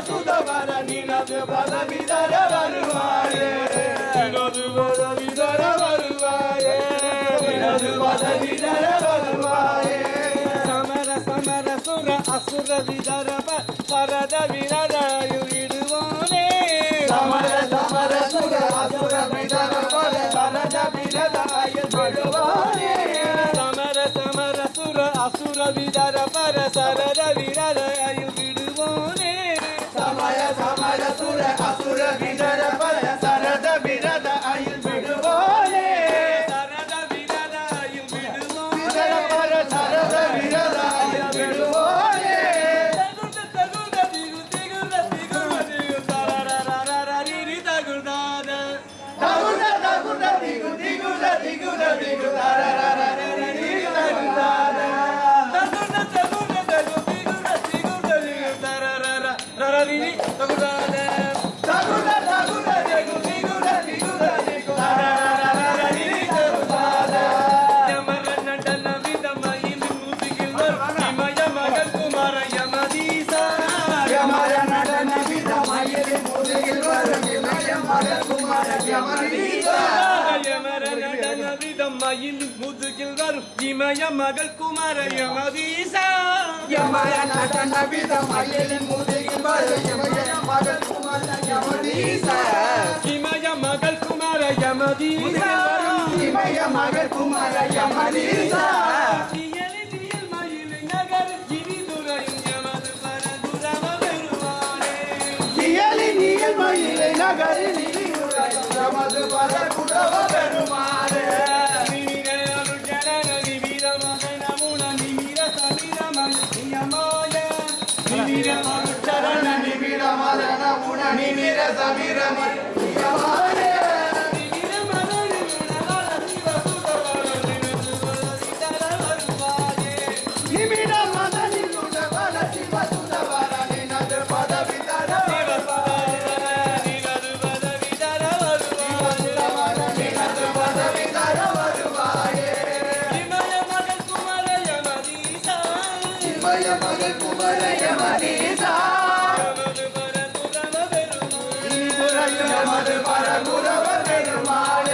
சுதவர நினது பதவிதர வருவாயே நினது பதவிதர வருவாயே நினது பதவிதர வருவாயே சமர சமர சுர அசுர விதரப பரத விரதாயுடுவானே சமர சமர சுர அசுர விதரப பரத விரதாயுடுவானே சமர சமர சுர அசுர விதரப சரத விரதாயுடுவானே ಸಮಯ ಸಮರ ಸುರ ಅಸುರ ವಿದರ ಪರ ಸರದ ವಿರದ ಅಯುಲ್ ಬಿಡುವೋನೆ ಸರದ ವಿರದ ಅಯುಲ್ ಬಿಡುವೋನೆ ವಿದರ ಪರ ಸರದ ವಿರದ ಅಯುಲ್ ಬಿಡುವೋನೆ ತಗುಡ ತಗುಡ ದಿಗು ದಿಗುಡ ದಿಗುಡ ದಿಗು ತರರರರ ರಿರಿ ತಗುಡಾದ ತಗುಡ ತಗುಡ ದಿಗು ದಿಗುಡ ದಿಗುಡ ದಿಗು ತರರರರ ರಿರಿ ತಗುಡಾದ ತಗುಡ ತಗುಡ ದಿಗು ದಿಗುಡ ದಿಗುಡ ದಿಗು ತರರರ ರರರಿರಿ ತಗುಡಾದ ತಗುಡ ತಗುಡ ದಿಗು ದಿಗುಡ ದಿಗುಡ ದಿಗು ತರರರರ ರಿರಿ ತಗುಡಾದ ಯಮರ ನಟನ ವಿಧ ಮಹಿಮಿ ಮುದಿಗಿಲ್ ಹಿಮಯ ಮಗಲ್ ಕುಮಾರ ಯಮದೀಸ ಯಮರ ನಟನ ವಿಧ ಮಹಿಮಿ ಮುದಿಗಿಲ್ ಹಿಮಯ ಮಗಲ್ ಕುಮಾರ ಯಮದೀಸ ಯಮರ ನಟನ ವಿಧ ಮಹಿಮಿ ಮುದಿಗಿಲ್ ಹಿಮಯ ಮಗಲ್ ಕುಮಾರ ಯಮದೀಸ ಯಮರ ನಟನ ವಿಧ ಮಹಿಮಿ ಮುದಿಗಿಲ್ ಹಿಮಯ ಮಗಲ್ ಕುಮಾರ ಯಮದೀಸ ಹಿಮಯ ಮಗಲ್ ಕುಮಾರ ಯಮದೀಸ ಹಿಮಯ ಮಗಲ್ ಕುಮಾರ ಯಮದೀಸ ನಿಯಲಿ ನಿಯಲ್ ಮಯಿಲ್ ನಗರ ಗಿರಿದುರೈನ್ ಯಮದು ಪರದುರವ ಬೆರುವಾನೆ ನಿಯಲಿ ನಿಯಲ್ ಮಯಿಲ್ ನಗರ ಗಿರಿದುರೈನ್ ಯಮದು ಪರದುರವ ಬೆರುವಾನೆ ನಿಮಿರ ಅನುಜನ ನಿಮಿರ ಮಗನ ಮುನ ನಿಮಿರ ಸಮೀರ ಮನ ನಿಯಮಾಯ ನಿಮಿರ ಅನುಚರಣ ನಿಮಿರ ಮರಣ ಮುನ ನಿಮಿರ ಸಮೀರ ಮನ ನಿಯಮಾಯ ನಿಮಿರ ಮರಣ ಮುನ ಶಿವ ಸುತವರ ನಿಮಿರ வருவாயே நிமிட மதனி முடவல ಶಿವ ಸುತವರ ನಿನದ ಪದವಿದರ ಶಿವ ಸುತವರ ನಿನದ ಪದವಿದರ வருவாயே ನಿನದ ಪದವಿದರ வருவாயே ಹಿಮಯ ಮಗಲ್ ಕುಮಾರ ಯಮದೀಸ ಹಿಮಯ ಮಗಲ್ ಕುಮಾರ ಯಮದೀಸ ಯಮದು ಪರದುರವ ಬೆರುಮಾಳೆ ಯಮದು ಪರದುರವ ಬೆರುಮಾಳೆ